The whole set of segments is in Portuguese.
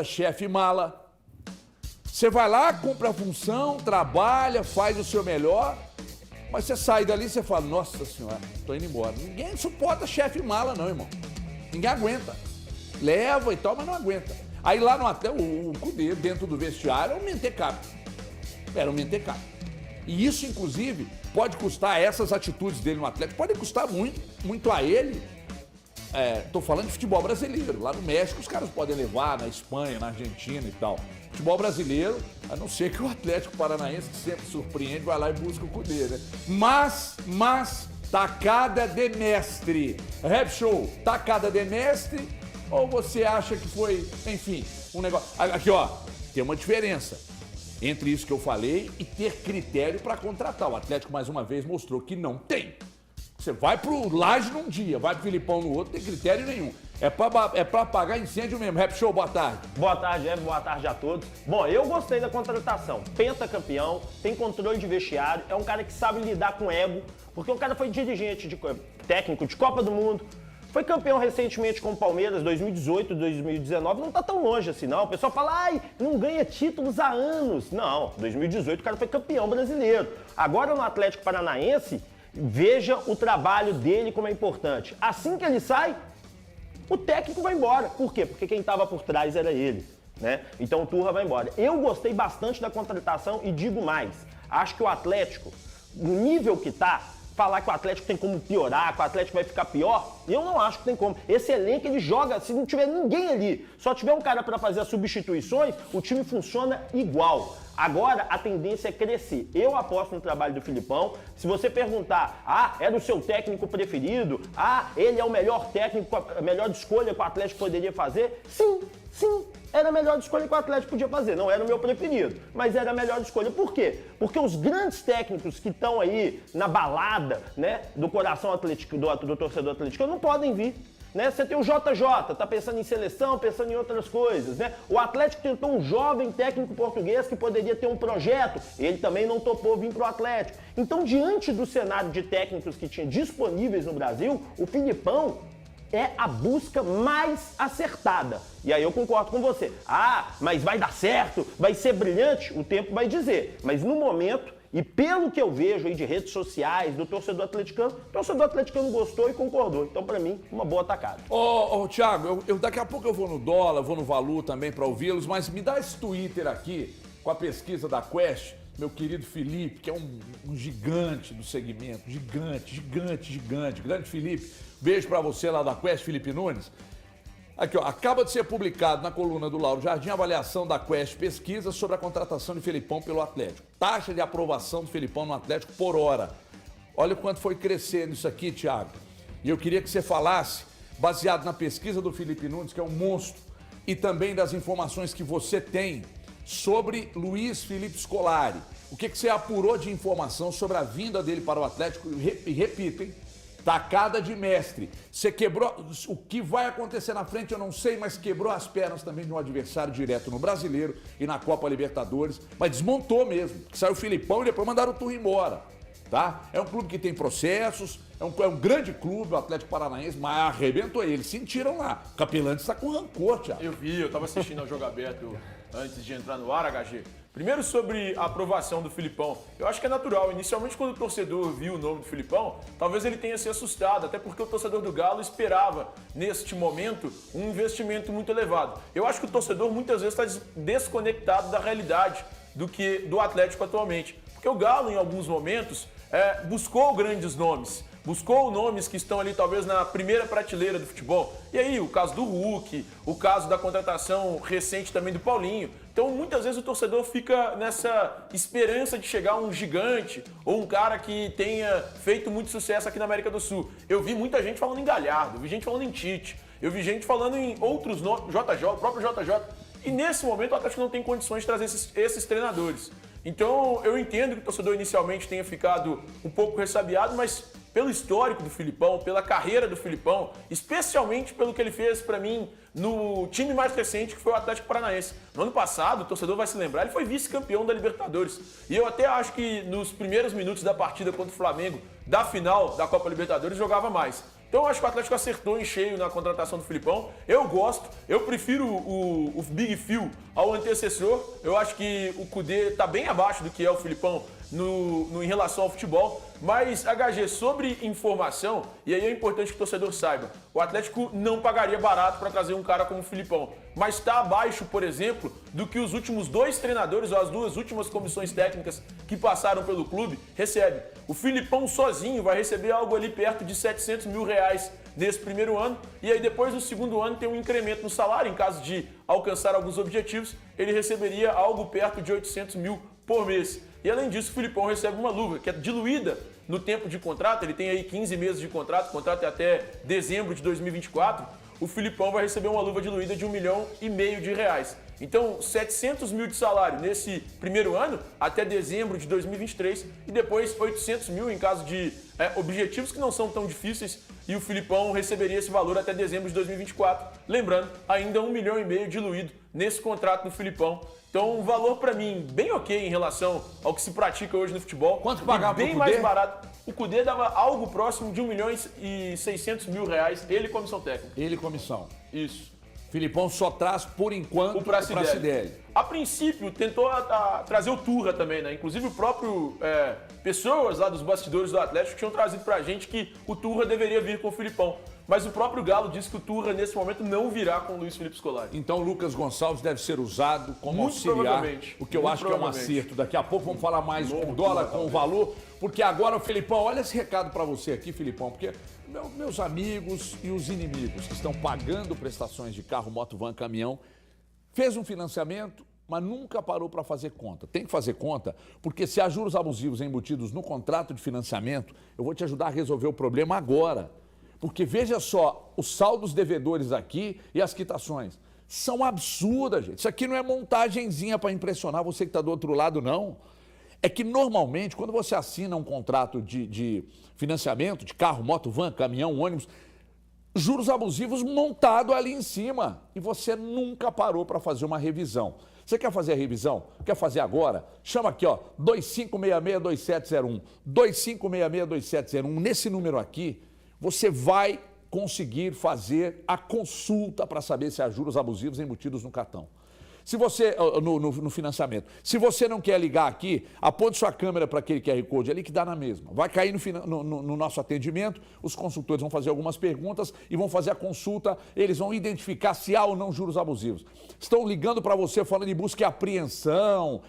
chefe mala. Você vai lá, cumpre a função, trabalha, faz o seu melhor, mas você sai dali e você fala, nossa senhora, tô indo embora. Ninguém suporta chefe mala não, irmão. Ninguém aguenta. Leva e tal, mas não aguenta. Aí lá no Atlético, o Cudê, dentro do vestiário, era um mentecapto. Era um mentecapto. E isso, inclusive, pode custar, essas atitudes dele no Atlético, pode custar muito a ele. Tô falando de futebol brasileiro. Lá no México os caras podem levar, na Espanha, na Argentina e tal. Futebol brasileiro, a não ser que o Atlético Paranaense, que sempre surpreende, vai lá e busca o Cudê, né? Mas, tacada de mestre. Rap Show, tacada de mestre, ou você acha que foi, enfim, um negócio... Aqui, ó, tem uma diferença entre isso que eu falei e ter critério para contratar. O Atlético, mais uma vez, mostrou que não tem. Você vai pro Laje num dia, vai pro Filipão no outro, não tem critério nenhum. É pra apagar incêndio mesmo. Rap Show, boa tarde. Boa tarde, Evo, boa tarde a todos. Bom, eu gostei da contratação. Pentacampeão, tem controle de vestiário, é um cara que sabe lidar com ego, porque o cara foi dirigente, técnico de Copa do Mundo, foi campeão recentemente com o Palmeiras, 2018, 2019, não tá tão longe assim não. O pessoal fala, ai, não ganha títulos há anos. Não, 2018 o cara foi campeão brasileiro. Agora no Atlético Paranaense, veja o trabalho dele como é importante. Assim que ele sai, o técnico vai embora. Por quê? Porque quem estava por trás era ele, né? Então o Turra vai embora. Eu gostei bastante da contratação e digo mais. Acho que o Atlético, no nível que tá, falar que o Atlético tem como piorar, que o Atlético vai ficar pior, eu não acho que tem como. Esse elenco, ele joga, se não tiver ninguém ali, só tiver um cara para fazer as substituições, o time funciona igual. Agora, a tendência é crescer. Eu aposto no trabalho do Filipão. Se você perguntar, era o seu técnico preferido? Ele é o melhor técnico, a melhor escolha que o Atlético poderia fazer? Sim, era a melhor escolha que o Atlético podia fazer. Não era o meu preferido, mas era a melhor escolha. Por quê? Porque os grandes técnicos que estão aí na balada, né, do coração atlético, do torcedor atleticano, não podem vir. Né? Você tem o JJ, tá pensando em seleção, pensando em outras coisas, né? O Atlético tentou um jovem técnico português que poderia ter um projeto, ele também não topou vir pro Atlético. Então, diante do cenário de técnicos que tinha disponíveis no Brasil, o Filipão é a busca mais acertada. E aí eu concordo com você. Mas vai dar certo, vai ser brilhante? O tempo vai dizer. Mas no momento, e pelo que eu vejo aí de redes sociais, do torcedor atleticano, o torcedor atleticano gostou e concordou. Então, pra mim, uma boa atacada. Thiago, daqui a pouco eu vou no dólar, vou no Valu também pra ouvi-los, mas me dá esse Twitter aqui, com a pesquisa da Quest, meu querido Felipe, que é um gigante do segmento, gigante. Grande Felipe, beijo pra você lá da Quest, Felipe Nunes. Aqui, ó, acaba de ser publicado na coluna do Lauro Jardim a avaliação da Quest Pesquisa sobre a contratação de Felipão pelo Atlético. Taxa de aprovação do Felipão no Atlético por hora. Olha o quanto foi crescendo isso aqui, Thiago. E eu queria que você falasse, baseado na pesquisa do Felipe Nunes, que é um monstro, e também das informações que você tem sobre Luiz Felipe Scolari. O que você apurou de informação sobre a vinda dele para o Atlético? E repito, hein? Tacada de mestre. Você quebrou... O que vai acontecer na frente eu não sei, mas quebrou as pernas também de um adversário direto no Brasileiro e na Copa Libertadores. Mas desmontou mesmo. Saiu o Filipão e depois mandaram o Turra embora. Tá? É um clube que tem processos, é um grande clube, o Atlético Paranaense, mas arrebentou eles. Sentiram lá. O Capelante está com rancor, Thiago. Eu tava assistindo ao Jogo Aberto antes de entrar no ar, HG. Primeiro sobre a aprovação do Filipão. Eu acho que é natural. Inicialmente, quando o torcedor viu o nome do Filipão, talvez ele tenha se assustado, até porque o torcedor do Galo esperava, neste momento, um investimento muito elevado. Eu acho que o torcedor muitas vezes está desconectado da realidade do Atlético atualmente. Porque o Galo, em alguns momentos, buscou grandes nomes. Buscou nomes que estão ali talvez na primeira prateleira do futebol. E aí, o caso do Hulk, o caso da contratação recente também do Paulinho. Então, muitas vezes o torcedor fica nessa esperança de chegar um gigante ou um cara que tenha feito muito sucesso aqui na América do Sul. Eu vi muita gente falando em Galhardo, eu vi gente falando em Tite, eu vi gente falando em outros nomes, JJ, o próprio JJ. E nesse momento o Atlético não tem condições de trazer esses treinadores. Então, eu entendo que o torcedor inicialmente tenha ficado um pouco ressabiado, mas pelo histórico do Filipão, pela carreira do Filipão, especialmente pelo que ele fez para mim no time mais recente, que foi o Atlético Paranaense. No ano passado, o torcedor vai se lembrar, ele foi vice-campeão da Libertadores. E eu até acho que nos primeiros minutos da partida contra o Flamengo, da final da Copa Libertadores, jogava mais. Então eu acho que o Atlético acertou em cheio na contratação do Filipão. Eu gosto, eu prefiro o Big Phil ao antecessor. Eu acho que o Kudê está bem abaixo do que é o Filipão em relação ao futebol. Mas, HG, sobre informação, e aí é importante que o torcedor saiba, o Atlético não pagaria barato para trazer um cara como o Filipão, mas está abaixo, por exemplo, do que os últimos 2 treinadores, ou as 2 últimas comissões técnicas que passaram pelo clube, recebem. O Filipão sozinho vai receber algo ali perto de R$700 mil nesse primeiro ano, e aí depois no segundo ano tem um incremento no salário, em caso de alcançar alguns objetivos, ele receberia algo perto de R$800 mil por mês. E além disso, o Filipão recebe uma luva que é diluída no tempo de contrato, ele tem aí 15 meses de contrato, o contrato é até dezembro de 2024, o Filipão vai receber uma luva diluída de R$1,5 milhão. Então, R$700 mil de salário nesse primeiro ano, até dezembro de 2023, e depois R$800 mil em caso de objetivos que não são tão difíceis, e o Filipão receberia esse valor até dezembro de 2024. Lembrando, ainda R$1,5 milhão diluído nesse contrato do Filipão. Então, um valor para mim bem ok em relação ao que se pratica hoje no futebol. Quanto que pagava bem pro mais Kudê? barato. O Kudê dava algo próximo de R$1,6 milhão, ele e comissão técnica. Ele comissão. Isso. Filipão só traz, por enquanto, O Pracidelli. Pracidelli. A princípio, tentou trazer o Turra também, né? Inclusive o próprio pessoas lá dos bastidores do Atlético tinham trazido pra gente que o Turra deveria vir com o Filipão. Mas o próprio Galo disse que o Turra, nesse momento, não virá com o Luiz Felipe Scolari. Então o Lucas Gonçalves deve ser usado como Muito auxiliar, provavelmente. o que eu Muito acho que é um provavelmente. acerto. Daqui a pouco vamos falar mais com o dólar, com o valor, porque agora o Filipão, olha esse recado para você aqui, Filipão, porque meus amigos e os inimigos que estão pagando prestações de carro, moto, van, caminhão, fez um financiamento, mas nunca parou para fazer conta. Tem que fazer conta, porque se há juros abusivos embutidos no contrato de financiamento, eu vou te ajudar a resolver o problema agora. Porque veja só, os saldos devedores aqui e as quitações são absurdas, gente. Isso aqui não é montagenzinha para impressionar você que está do outro lado, não. É que normalmente, quando você assina um contrato de financiamento, de carro, moto, van, caminhão, ônibus, juros abusivos montado ali em cima. E você nunca parou para fazer uma revisão. Você quer fazer a revisão? Quer fazer agora? Chama aqui, ó, 2566-2701. 2566-2701. Nesse número aqui, você vai conseguir fazer a consulta para saber se há juros abusivos embutidos no cartão. Se você, no financiamento. Se você não quer ligar aqui, aponte sua câmera para aquele QR Code ali que dá na mesma. Vai cair no nosso atendimento, os consultores vão fazer algumas perguntas e vão fazer a consulta, eles vão identificar se há ou não juros abusivos. Estão ligando para você falando de busca e apreensão.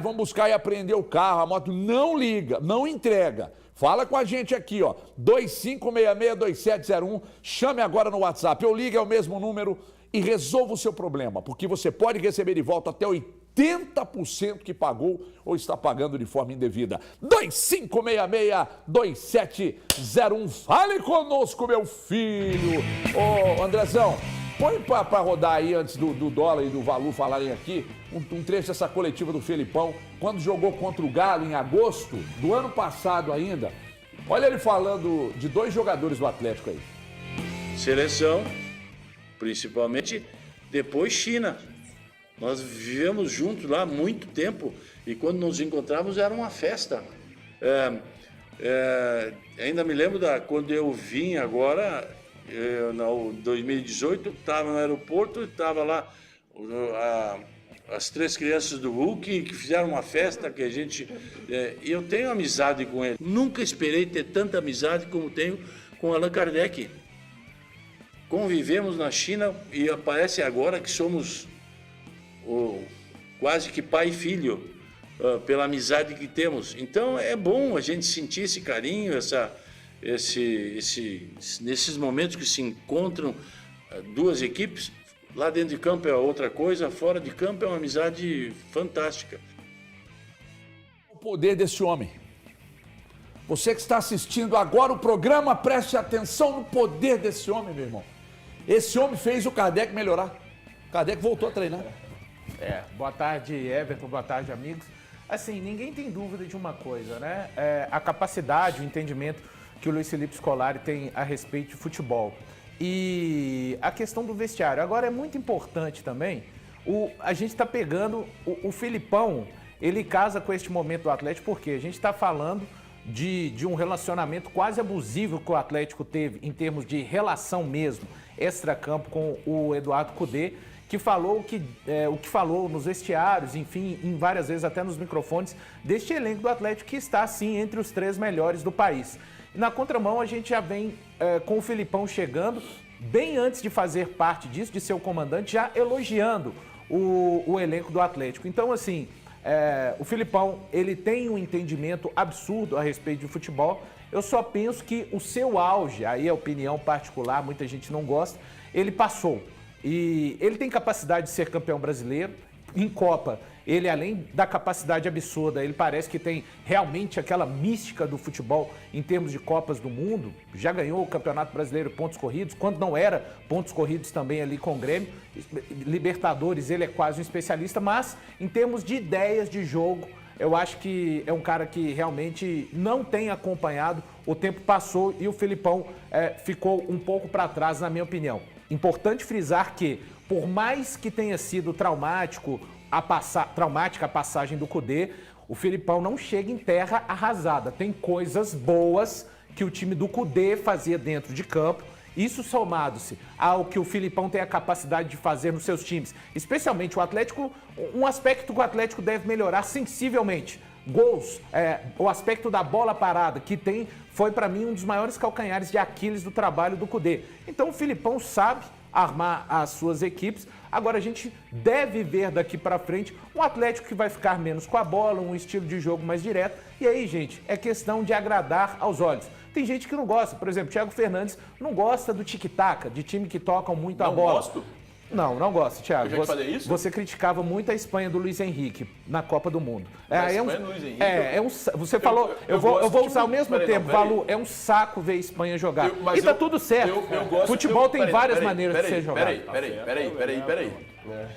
Vão buscar e apreender o carro, a moto. Não liga, não entrega. Fala com a gente aqui, ó, 2566-2701, chame agora no WhatsApp, ou ligue ao mesmo número e resolva o seu problema, porque você pode receber de volta até 80% que pagou ou está pagando de forma indevida. 2566-2701, fale conosco, meu filho. Ô, Andrezão, põe para rodar aí, antes do dólar e do valor falarem aqui, um trecho dessa coletiva do Felipão, quando jogou contra o Galo em agosto do ano passado ainda. Olha ele falando de 2 jogadores do Atlético aí. Seleção, principalmente, depois China. Nós vivemos juntos lá há muito tempo e quando nos encontrávamos era uma festa. Ainda me lembro quando eu vim agora, em 2018, estava no aeroporto, estava lá as 3 crianças do Hulk que fizeram uma festa que a gente... E eu tenho amizade com ele. Nunca esperei ter tanta amizade como tenho com Allan Kardec. Convivemos na China e parece agora que somos quase que pai e filho pela amizade que temos. Então é bom a gente sentir esse carinho, nesses momentos que se encontram 2 equipes. Lá dentro de campo é outra coisa, fora de campo é uma amizade fantástica. O poder desse homem. Você que está assistindo agora o programa, preste atenção no poder desse homem, meu irmão. Esse homem fez o Kardec melhorar. O Kardec voltou a treinar. Boa tarde, Everton, boa tarde, amigos. Assim, ninguém tem dúvida de uma coisa, né? A capacidade, o entendimento que o Luiz Felipe Scolari tem a respeito de futebol. E a questão do vestiário. Agora é muito importante também, a gente está pegando, o Filipão, ele casa com este momento do Atlético, porque a gente está falando de um relacionamento quase abusivo que o Atlético teve em termos de relação mesmo, extracampo com o Eduardo Cudê, que falou o que falou nos vestiários, enfim, em várias vezes até nos microfones, deste elenco do Atlético que está, sim, entre os 3 melhores do país. E na contramão, a gente já vem com o Filipão chegando, bem antes de fazer parte disso, de ser o comandante, já elogiando o elenco do Atlético. Então, assim, o Filipão, ele tem um entendimento absurdo a respeito de futebol. Eu só penso que o seu auge, aí é opinião particular, muita gente não gosta, ele passou. E ele tem capacidade de ser campeão brasileiro. Em Copa, ele além da capacidade absurda, ele parece que tem realmente aquela mística do futebol em termos de Copas do Mundo. Já ganhou o Campeonato Brasileiro pontos corridos, quando não era pontos corridos também ali com o Grêmio. Libertadores, ele é quase um especialista, mas em termos de ideias de jogo, eu acho que é um cara que realmente não tem acompanhado. O tempo passou e o Filipão ficou um pouco para trás, na minha opinião. Importante frisar que, por mais que tenha sido traumática a passagem do Cudê, o Filipão não chega em terra arrasada. Tem coisas boas que o time do Cudê fazia dentro de campo. Isso somado-se ao que o Filipão tem a capacidade de fazer nos seus times, especialmente o Atlético, um aspecto que o Atlético deve melhorar sensivelmente. Gols, o aspecto da bola parada, que foi para mim um dos maiores calcanhares de Aquiles do trabalho do Cudê. Então o Filipão sabe armar as suas equipes. Agora a gente deve ver daqui para frente um Atlético que vai ficar menos com a bola, um estilo de jogo mais direto. E aí, gente, é questão de agradar aos olhos. Tem gente que não gosta, por exemplo, Thiago Fernandes não gosta do tic-tac, de time que tocam muito a bola. Gosto. Não gosto, Thiago. Eu já te falei isso? Você criticava muito a Espanha do Luiz Henrique na Copa do Mundo. A Espanha do Luiz Henrique? Você falou, eu vou usar o mesmo termo, Valu, é um saco ver a Espanha jogar. E tá tudo certo. Futebol tem várias maneiras de ser jogado. Peraí.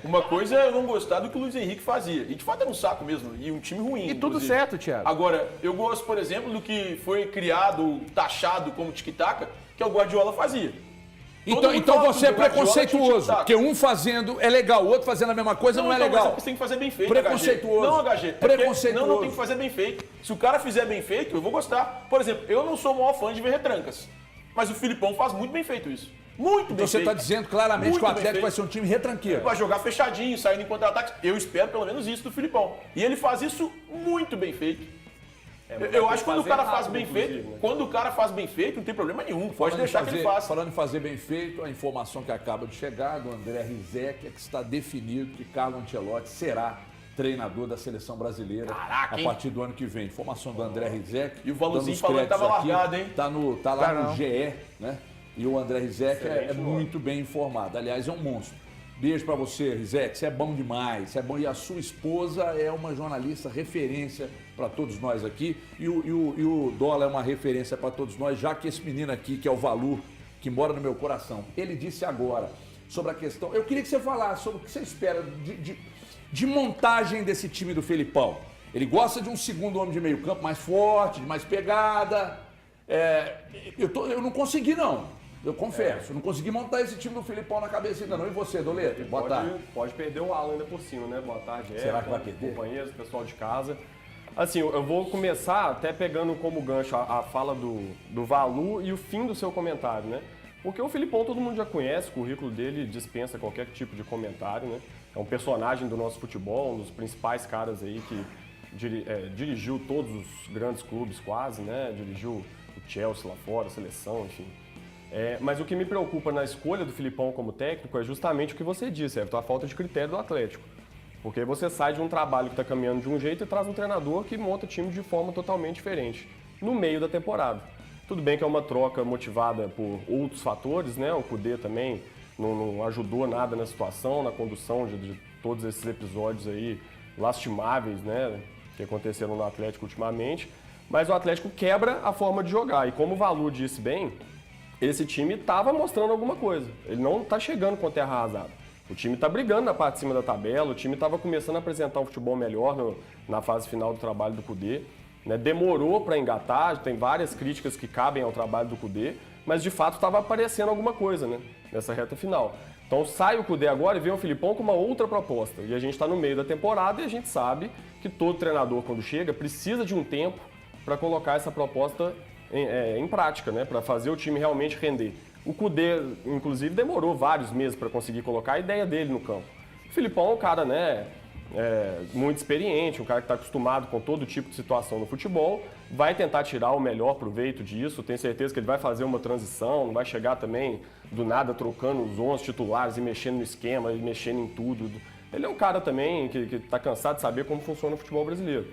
Uma coisa é eu não gostar do que o Luiz Henrique fazia. E de fato era um saco mesmo, e um time ruim. E tudo certo, Thiago. Agora, eu gosto, por exemplo, do que foi criado, taxado como tic-tac, que é o Guardiola fazia. Então você é preconceituoso, porque um fazendo é legal, o outro fazendo a mesma coisa não é legal. Mas você tem que fazer bem feito, Preconceituoso. Não, HG. Preconceituoso. Não tem que fazer bem feito. Se o cara fizer bem feito, eu vou gostar. Por exemplo, eu não sou o maior fã de ver retrancas, mas o Filipão faz muito bem feito isso. Muito bem Então você feito. está dizendo claramente Muito que o bem Atlético feito. vai ser um time retranqueiro. Vai jogar fechadinho, saindo em contra-ataques. Eu espero pelo menos isso do Filipão. E ele faz isso muito bem feito. Eu acho que quando o cara faz bem feito, quando o cara faz bem feito, não tem problema nenhum. Pode deixar que ele faça. Falando em fazer bem feito, a informação que acaba de chegar do André Rizek é que está definido que Carlo Ancelotti será treinador da seleção brasileira a partir do ano que vem. Informação do André Rizek. E o Valuzinho falando que estava largado, hein? Tá lá no GE, né? E o André Rizek é muito bem informado. Aliás, é um monstro. Beijo pra você, Rizek. Você é bom demais. Você é bom. E a sua esposa é uma jornalista referência para todos nós aqui. E o Dólar é uma referência para todos nós, já que esse menino aqui, que é o Valu, que mora no meu coração, ele disse agora sobre a questão. Eu queria que você falasse sobre o que você espera de montagem desse time do Felipão. Ele gosta de um segundo homem de meio campo mais forte, de mais pegada. Eu não consegui, não. Eu confesso, não consegui montar esse time do Felipão na cabeça ainda não. E você, Doleto? Boa tarde. Pode perder o Alan ainda por cima, né? Boa tarde, Será que vai perder? Companheiros, pessoal de casa. Assim, eu vou começar até pegando como gancho a fala do Valu e o fim do seu comentário, né? Porque o Felipão todo mundo já conhece, o currículo dele dispensa qualquer tipo de comentário, né? É um personagem do nosso futebol, um dos principais caras aí que dirigiu todos os grandes clubes quase, né? Dirigiu o Chelsea lá fora, a seleção, enfim. Mas o que me preocupa na escolha do Filipão como técnico é justamente o que você disse, Everton, a falta de critério do Atlético. Porque você sai de um trabalho que está caminhando de um jeito e traz um treinador que monta time de forma totalmente diferente, no meio da temporada. Tudo bem que é uma troca motivada por outros fatores, né? O Cudê também não ajudou nada na situação, na condução de todos esses episódios aí lastimáveis, né? Que aconteceram no Atlético ultimamente. Mas o Atlético quebra a forma de jogar. E como o Valu disse bem, esse time estava mostrando alguma coisa. Ele não está chegando com a terra arrasada. O time está brigando na parte de cima da tabela, o time estava começando a apresentar um futebol melhor na fase final do trabalho do Cudê. Né? Demorou para engatar, tem várias críticas que cabem ao trabalho do Cudê, mas de fato estava aparecendo alguma coisa, né? Nessa reta final. Então sai o Cudê agora e vem o Filipão com uma outra proposta. E a gente está no meio da temporada e a gente sabe que todo treinador, quando chega, precisa de um tempo para colocar essa proposta em prática, né? Para fazer o time realmente render. O Kudê, inclusive, demorou vários meses para conseguir colocar a ideia dele no campo. O Filipão é um cara, né, muito experiente, um cara que está acostumado com todo tipo de situação no futebol, vai tentar tirar o melhor proveito disso, tenho certeza que ele vai fazer uma transição, não vai chegar também do nada trocando os 11 titulares e mexendo no esquema, e mexendo em tudo. Ele é um cara também que está cansado de saber como funciona o futebol brasileiro.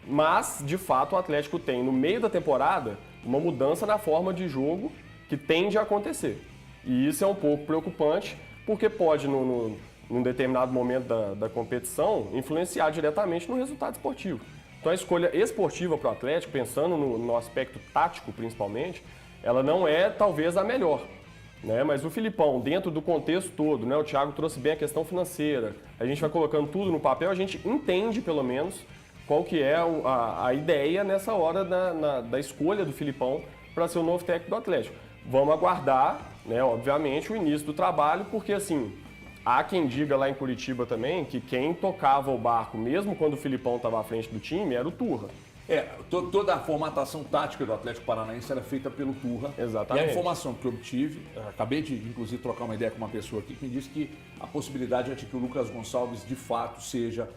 Mas, de fato, o Atlético tem, no meio da temporada, uma mudança na forma de jogo que tende a acontecer. E isso é um pouco preocupante, porque pode, num determinado momento da competição, influenciar diretamente no resultado esportivo. Então a escolha esportiva para o Atlético, pensando no aspecto tático principalmente, ela não é talvez a melhor. Né? Mas o Filipão, dentro do contexto todo, né? O Thiago trouxe bem a questão financeira, a gente vai colocando tudo no papel, a gente entende pelo menos qual que é a ideia nessa hora da escolha do Filipão para ser o novo técnico do Atlético. Vamos aguardar, né, obviamente, o início do trabalho, porque assim, há quem diga lá em Curitiba também que quem tocava o barco, mesmo quando o Filipão estava à frente do time, era o Turra. Toda a formatação tática do Atlético Paranaense era feita pelo Turra. Exatamente. E a informação que eu obtive, acabei de inclusive trocar uma ideia com uma pessoa aqui que me disse que a possibilidade é de que o Lucas Gonçalves de fato seja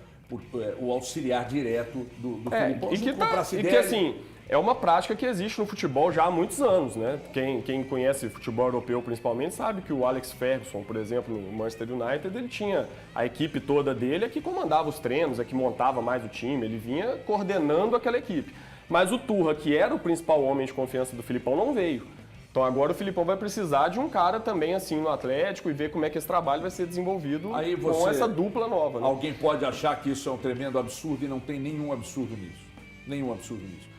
o auxiliar direto do Filipão. E que assim, é uma prática que existe no futebol já há muitos anos, né? Quem conhece futebol europeu principalmente sabe que o Alex Ferguson, por exemplo, no Manchester United, ele tinha a equipe toda dele, que comandava os treinos, que montava mais o time, ele vinha coordenando aquela equipe. Mas o Turra, que era o principal homem de confiança do Filipão, não veio. Então agora o Filipão vai precisar de um cara também assim no Atlético e ver como é que esse trabalho vai ser desenvolvido com essa dupla nova. Né? Alguém pode achar que isso é um tremendo absurdo e não tem nenhum absurdo nisso. Nenhum absurdo nisso.